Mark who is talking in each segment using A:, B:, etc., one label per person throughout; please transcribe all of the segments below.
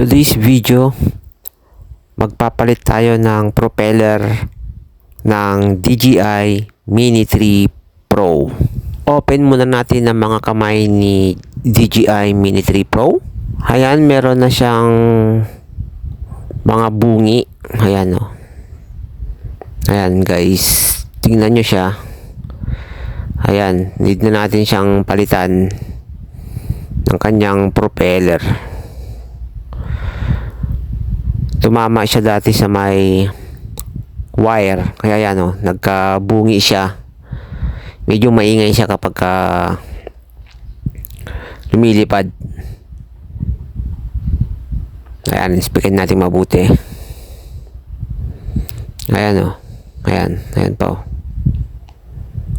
A: Today's video, magpapalit tayo ng propeller ng DJI Mini 3 Pro. Open muna natin ang mga kamay ni DJI Mini 3 Pro. Ayan, meron na siyang mga bungi. Ayan o. Ayan guys, tingnan nyo siya. Ayan, need na natin siyang palitan ng kanyang propeller. Tumama siya dati sa may wire, kaya yan o, nagkabungi siya. Medyo maingay siya kapag lumilipad. Ayan, inspekin natin mabuti. Ayan o, ayan po.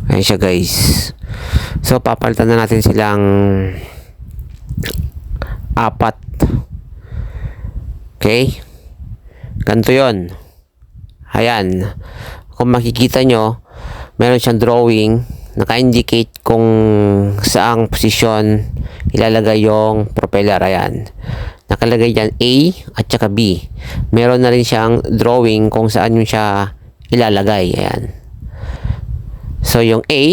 A: Ayan siya guys. So papalitan na natin silang apat. Okay, ganito yun. Ayan, kung makikita nyo, meron siyang drawing, naka-indicate kung saang posisyon ilalagay yung propeller. Ayan, nakalagay dyan A at saka B. Meron na rin siyang drawing kung saan yung siya ilalagay. Ayan, so yung A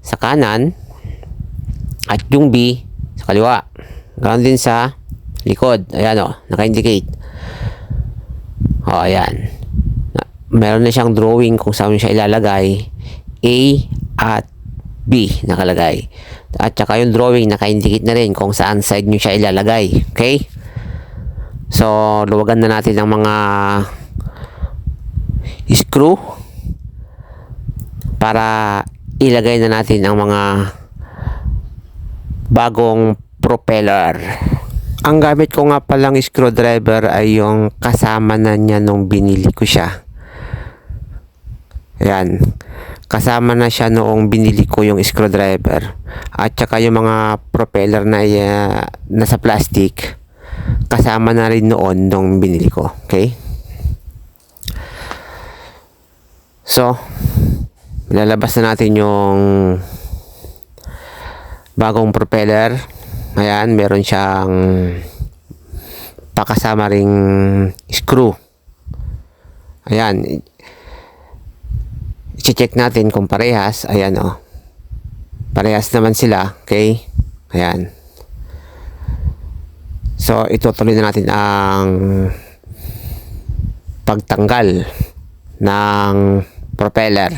A: sa kanan at yung B sa kaliwa. Ganoon din sa likod. Ayan o, naka-indicate. O, ayan. Meron na siyang drawing kung saan siya ilalagay. A at B nakalagay. At saka yung drawing naka-indicate na rin kung saan side nyo siya ilalagay. Okay? So, luwagan na natin ang mga screw para ilagay na natin ang mga bagong propeller. Ang gamit ko nga palang screwdriver ay yung kasama na niya nung binili ko siya. Ayan, kasama na siya noong binili ko yung screwdriver. At saka yung mga propeller na nasa plastic, kasama na rin noon nung binili ko. Okay? So, lalabas na natin yung bagong propeller. Ayan, meron siyang pakasama ring screw. Ayan, i-check natin kung parehas. Ayan o, parehas naman sila. Okay, ayan. So, itutuloy na natin ang pagtanggal ng propeller.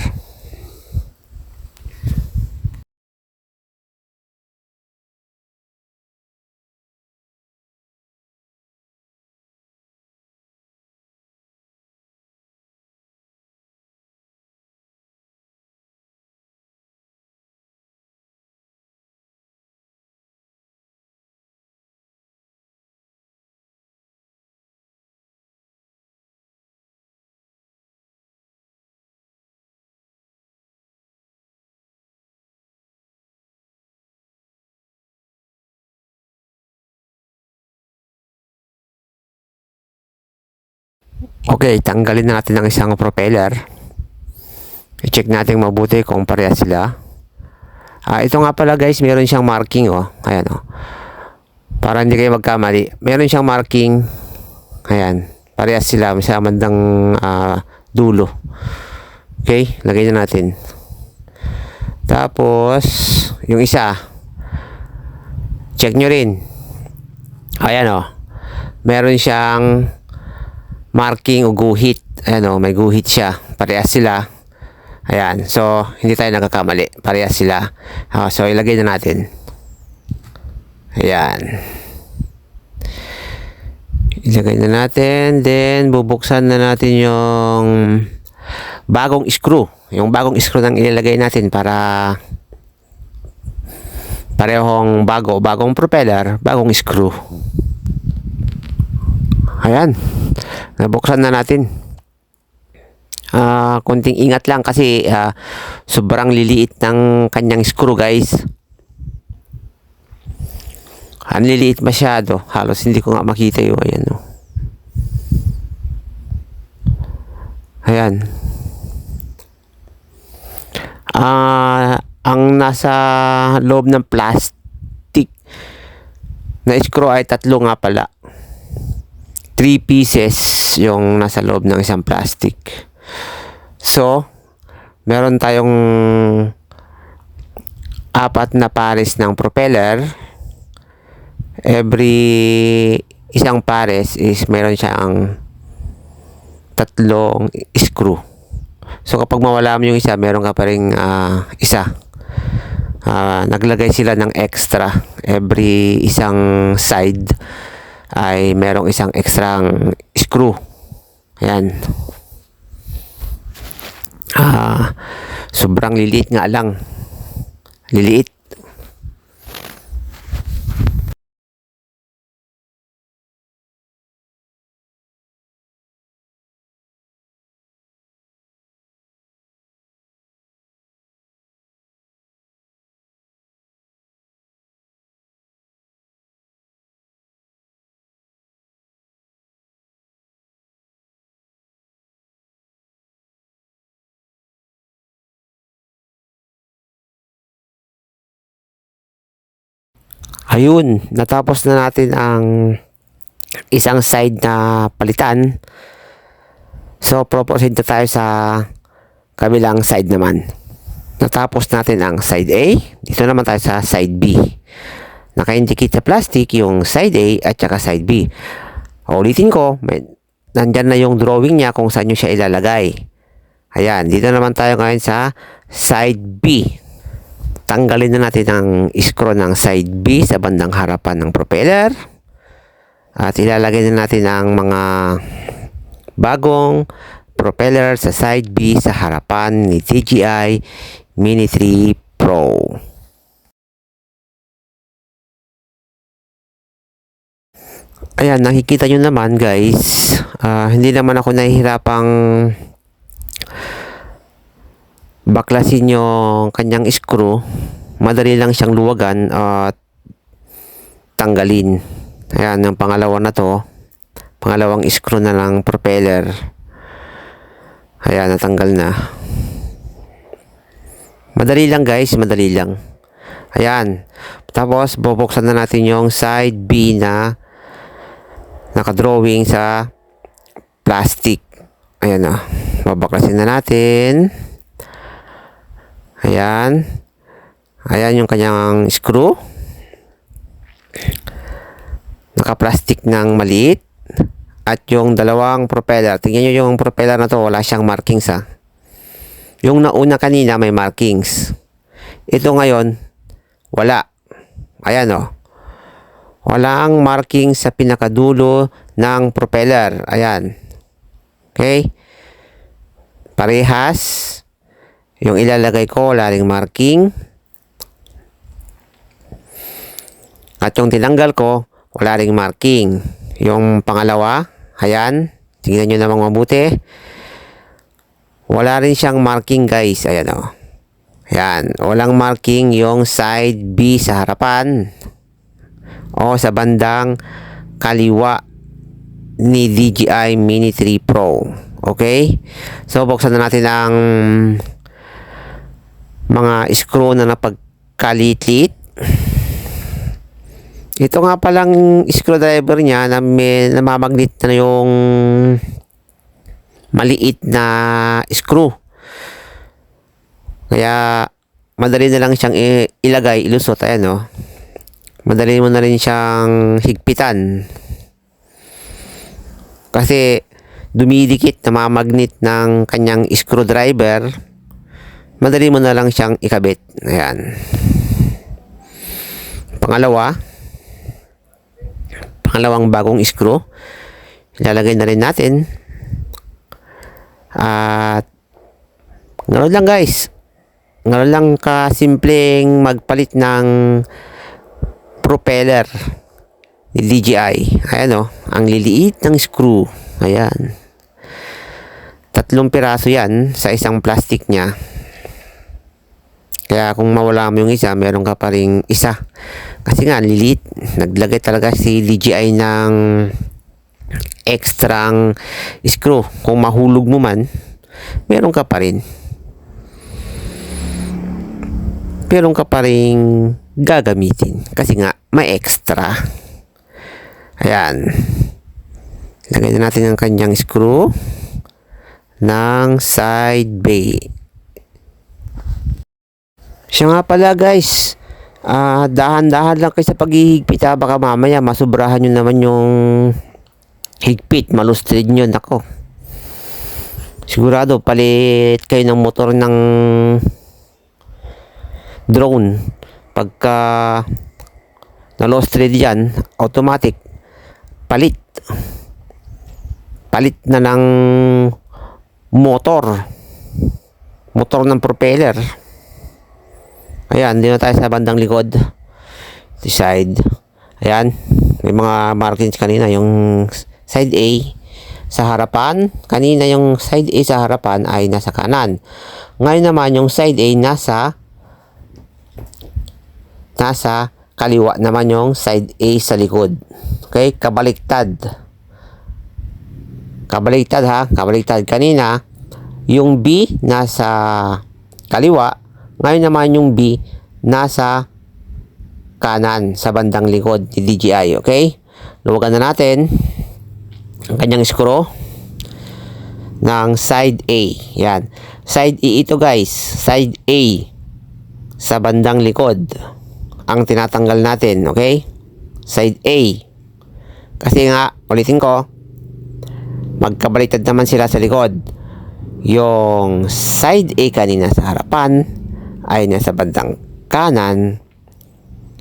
A: Okay, tanggalin na natin ang isang propeller. I-check natin mabuti kung parehas sila. Ito nga pala guys, meron siyang marking oh. Ayan oh. Para hindi kayo magkamali. Meron siyang marking. Ayan, parehas sila sa bandang dulo. Okay, lagay na natin. Tapos, yung isa, check nyo rin. Ayan oh. Meron siyang marking o guhit. Ayan o, may guhit siya. Parehas sila. Ayan. So, hindi tayo nagkakamali. Parehas sila. So, ilagay na natin. Ayan. Ilagay na natin. Then, bubuksan na natin yung bagong screw. Yung bagong screw nang ilalagay natin para parehong bagong propeller, bagong screw. Ayan. Nabuksan na natin. Konting ingat lang kasi sobrang liliit ng kanyang screw guys. Ang liliit masyado. Halos hindi ko nga makita yung ayan oh. Ayan. Ang nasa loob ng plastic na screw ay tatlo nga pala. 3 pieces yung nasa loob ng isang plastic. So, meron tayong 4 na pares ng propeller. Every isang pares is meron siyang 3 screw. So kapag mawala mo yung isa, meron ka pa ring isa. Naglagay sila ng extra. Every isang side ay merong isang extra screw. Ayan. Sobrang liliit nga lang. Liliit. Ayun, natapos na natin ang isang side na palitan. So, proceed na tayo sa kabilang side naman. Natapos natin ang side A. Dito naman tayo sa side B. Naka-indicate sa plastic yung side A at saka side B. Ulitin ko, nandyan na yung drawing niya kung saan nyo siya ilalagay. Ayan, dito naman tayo ngayon sa side B. Tanggalin na natin ang screw ng side B sa bandang harapan ng propeller. At ilalagay na natin ang mga bagong propeller sa side B sa harapan ni DJI Mini 3 Pro. Ayan, nakikita nyo naman guys, hindi naman ako nahihirapang baklasin yung kanyang screw. Madali lang siyang luwagan at tanggalin. Ayan, yung pangalawa na to. Pangalawang screw na ng propeller. Ayan, natanggal na. Madali lang guys, madali lang. Ayan. Tapos, bubuksan na natin yung side B na nakadrawing sa plastic. Ayan o. Babaklasin na natin. Ayan. Ayan yung kanyang screw. Naka-plastic ng maliit. At yung dalawang propeller. Tingnan nyo yung propeller na to. Wala siyang markings ha. Yung nauna kanina may markings. Ito ngayon, wala. Ayan o. Wala ang markings sa pinakadulo ng propeller. Ayan. Okay. Parehas. Yung ilalagay ko, wala ring marking. At yung tinanggal ko, wala ring marking. Yung pangalawa, ayan. Tingnan nyo namang mabuti. Wala rin siyang marking guys. Ayan o. Ayan. Walang marking yung side B sa harapan. O sa bandang kaliwa ni DJI Mini 3 Pro. Okay? So, buksan na natin ang mga screw na napagkalitlit. Ito nga palang screwdriver niya na may namamagnet na yung maliit na screw. Kaya madali na lang siyang ilagay, ilusot. Ayan o. Madali mo na rin siyang higpitan. Kasi dumidikit, namamagnet ng kanyang screwdriver. Madali mo na lang siyang ikabit. Ayan. Pangalawang bagong screw. Ilalagay na rin natin. At ganoon lang guys. Ganoon lang kasimpleng magpalit ng propeller ni DJI. Ayan o. Ang liliit ng screw. Ayan. 3 piraso yan sa isang plastic niya. Kaya kung mawala mo yung isa, meron ka pa ring isa. Kasi nga, lilit. Naglagay talaga si DJI ng extrang screw. Kung mahulog mo man, meron ka pa rin. Meron ka pa rin gagamitin. Kasi nga, may extra. Ayan. Lagay na natin ang kanyang screw ng side bay. Siya nga pala guys, dahan-dahan lang kayo sa paghihigpit ha. Baka mamaya masubrahan nyo naman yung higpit, malustrid nyo. Nako, sigurado palit kayo ng motor ng drone. Pagka na-lustrid yan, automatic palit na ng motor ng propeller. Ayan, dito na tayo sa bandang likod, this side. Ayan, may mga markings kanina. Yung side A sa harapan, kanina yung side A sa harapan ay nasa kanan. Ngayon naman yung side A nasa kaliwa naman yung side A sa likod. Okay, kabaliktad ha, kabaliktad. Kanina yung B nasa kaliwa, ngayon naman yung B nasa kanan sa bandang likod ni DJI. Okay, luwagan na natin ang kanyang screw ng side A. Yan, side A ito guys, side A sa bandang likod ang tinatanggal natin. Okay, side A, kasi nga ulitin ko, magkabaliktad naman sila sa likod. Yung side A kanina sa harapan ay nasa bandang kanan.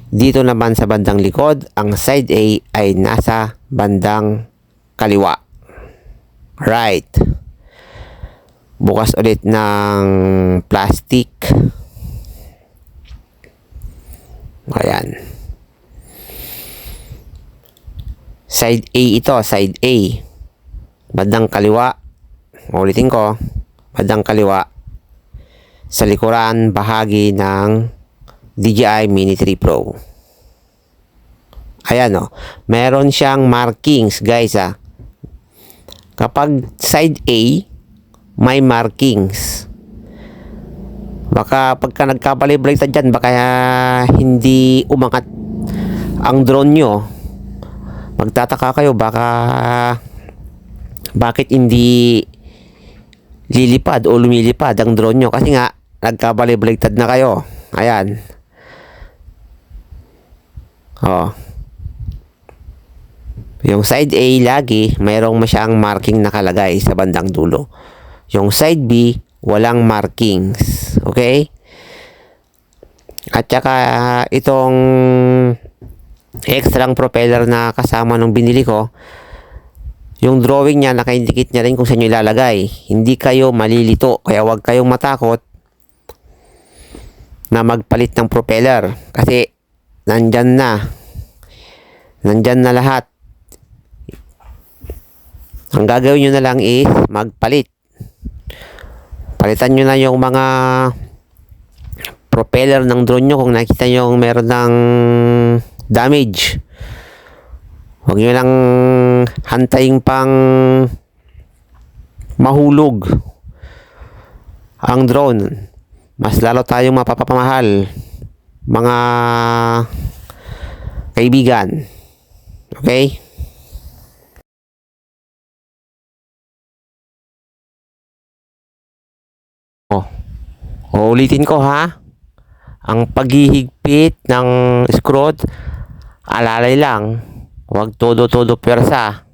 A: Dito naman sa bandang likod, ang side A ay nasa bandang kaliwa. Right. Bukas ulit ng plastic. Ayan. Side A ito, side A. Bandang kaliwa. Ulitin ko, bandang kaliwa sa likuran bahagi ng DJI Mini 3 Pro. Ayan o, meron siyang markings guys ha. Kapag side A may markings, baka pagka nagkabaliktad dyan, baka hindi umangat ang drone nyo. Magtataka kayo, bakit hindi lilipad o lumilipad ang drone nyo, kasi nga nagkabaliktad na kayo. Ayan. Yung side A lagi mayroong masyang marking nakalagay sa bandang dulo. Yung side B walang markings. Okay? At saka itong extra propeller na kasama nung binili ko, yung drawing niya naka-indicate niya rin kung saan nyo ilalagay. Hindi kayo malilito, kaya huwag kayong matakot na magpalit ng propeller, kasi nandyan na lahat. Ang gagawin nyo na lang is magpalit. Palitan nyo na yung mga propeller ng drone nyo kung nakita nyo meron ng damage. Huwag nyo lang hantayin pang mahulog ang drone. Mas lalo tayong mapapamahal, mga kaibigan. Okay? Ulitin ko ha. Ang paghihigpit ng screw, alalay lang. Huwag todo-todo pwersa.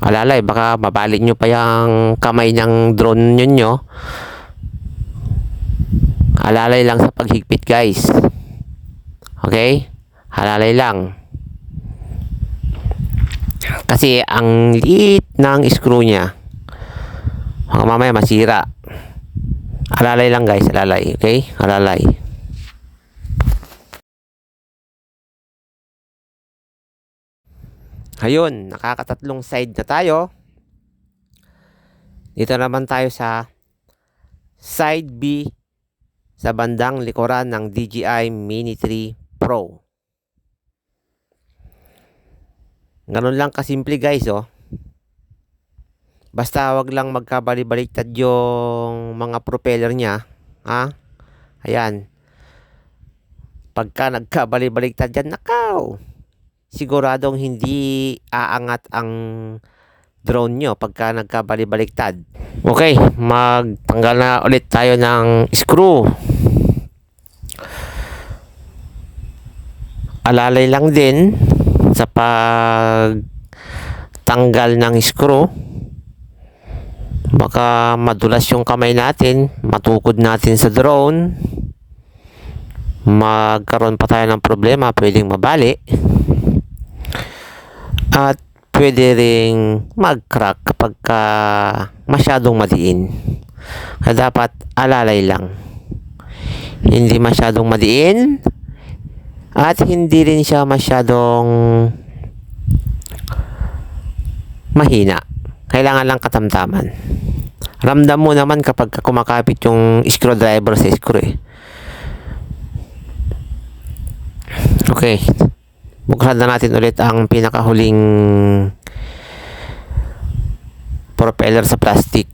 A: Alalay, baka mabalik nyo pa yung kamay ng drone nyo. Alalay lang sa paghigpit guys. Okay? Alalay lang. Kasi ang liit ng screw niya, baka mamaya masira. Alalay lang guys, alalay. Okay? Alalay. Ayun, nakakatatlong side na tayo. Dito naman tayo sa side B sa bandang likuran ng DJI Mini 3 Pro. Ganun lang kasimple guys oh. Basta wag lang magkabali-baliktad yung mga propeller niya, ha? Ayan. Pagka nagkabali-baliktad yan, nakaw, siguradong hindi aangat ang drone nyo pagka nagkabali-baliktad. Okay, magtanggal na ulit tayo ng screw. Alalay lang din sa pagtanggal ng screw. Baka madulas yung kamay natin, matukod natin sa drone, magkaroon pa tayo ng problema, pwedeng mabali at pwede ring mag-crack kapag masyadong madiin. Kaya dapat alalay lang, hindi masyadong madiin at hindi rin siya masyadong mahina. Kailangan lang katamtaman. Ramdam mo naman kapag kumakapit yung screwdriver sa screw eh. Okay, buksan na natin ulit ang pinakahuling propeller sa plastic.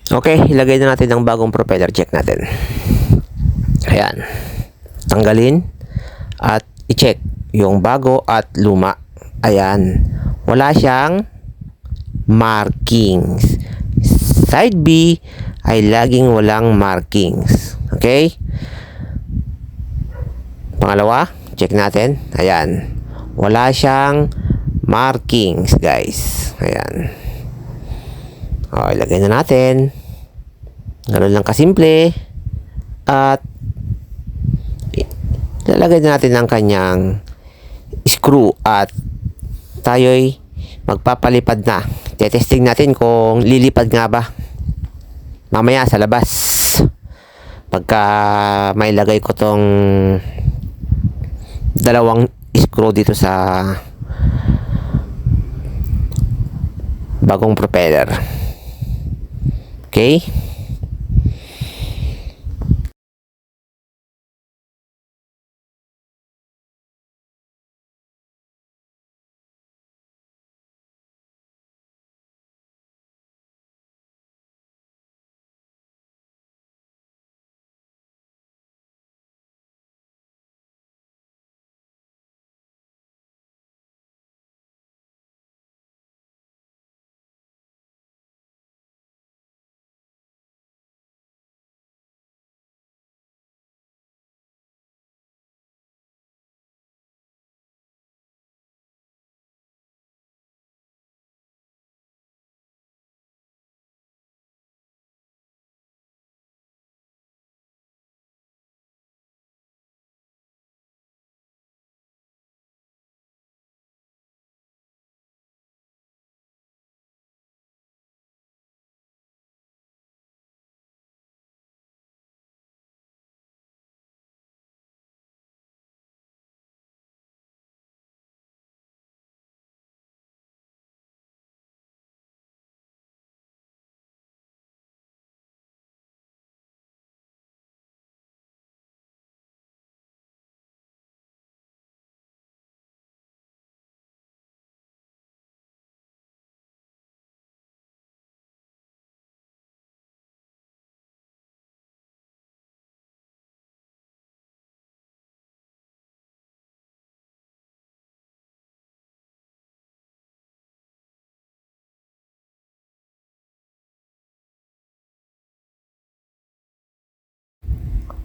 A: Okay, ilagay na natin ang bagong propeller. Check natin. Ayan. Tanggalin at i-check yung bago at luma. Ayan. Wala siyang markings. Side B ay laging walang markings. Okay? Pangalawa, check natin. Ayan. Wala siyang markings, guys. Ayan. O, ilagay na natin. Ganun lang kasimple. At lalagay na natin ang kanyang screw at tayo'y magpapalipad na. Tetesting natin kung lilipad nga ba mamaya sa labas pagka may lagay ko tong dalawang screw dito sa bagong propeller. Okay?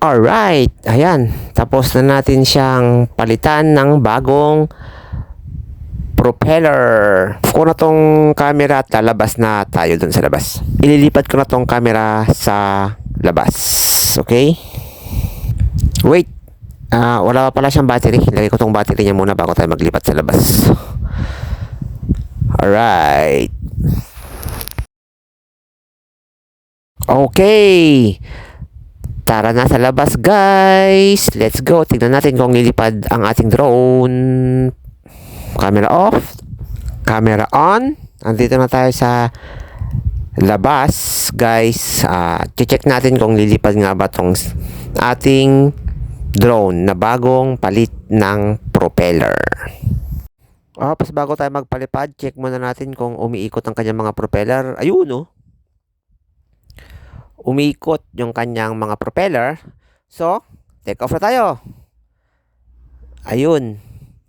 A: Alright, ayan. Tapos na natin siyang palitan ng bagong propeller. Ko na tong camera at lalabas na tayo dun sa labas. Ililipat ko na tong camera sa labas. Okay? Wait. Wala pa pala siyang battery. Lagay ko tong battery niya muna bago tayo maglipat sa labas. Alright. Okay. Tara na sa labas, guys. Let's go. Tignan natin kung lilipad ang ating drone. Camera off. Camera on. Andito na tayo sa labas, guys. Check natin kung lilipad nga ba tong ating drone na bagong palit ng propeller. Pas bago tayo magpalipad, check muna natin kung umiikot ang kanyang mga propeller. Ayun, oh. Umiikot yung kanyang mga propeller. So, take off na tayo. Ayun.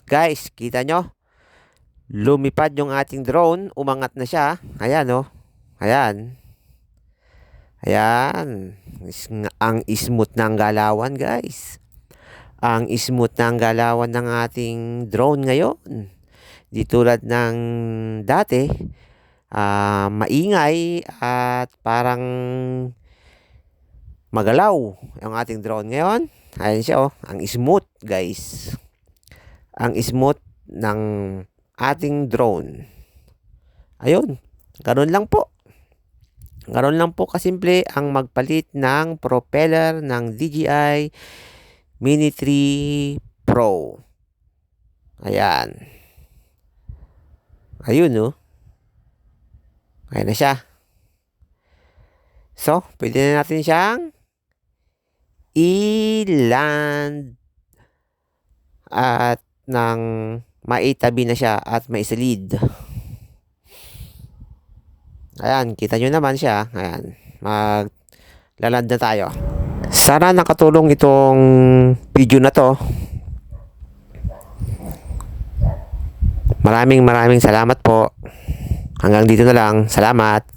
A: Guys, kita nyo? Lumipad yung ating drone. Umangat na siya. Ayan, oh. Ayan. Ayan. Ang smooth ng galawan, guys. Ang smooth ng galawan ng ating drone ngayon. Di tulad ng dati, maingay at parang magalaw ang ating drone ngayon. Ayan siya, oh. Ang smooth, guys. Ang smooth ng ating drone. Ayun. Ganun lang po. Ganun lang po kasimple ang magpalit ng propeller ng DJI Mini 3 Pro. Ayan. Ayun, no? Ayan na siya. So, pwede na natin siyang i-land at nang maitabi na siya at maisalid. Ayan, kita nyo naman siya. Ayan, maglaland na tayo. Sana nakatulong itong video na to. Maraming salamat po. Hanggang dito na lang. Salamat.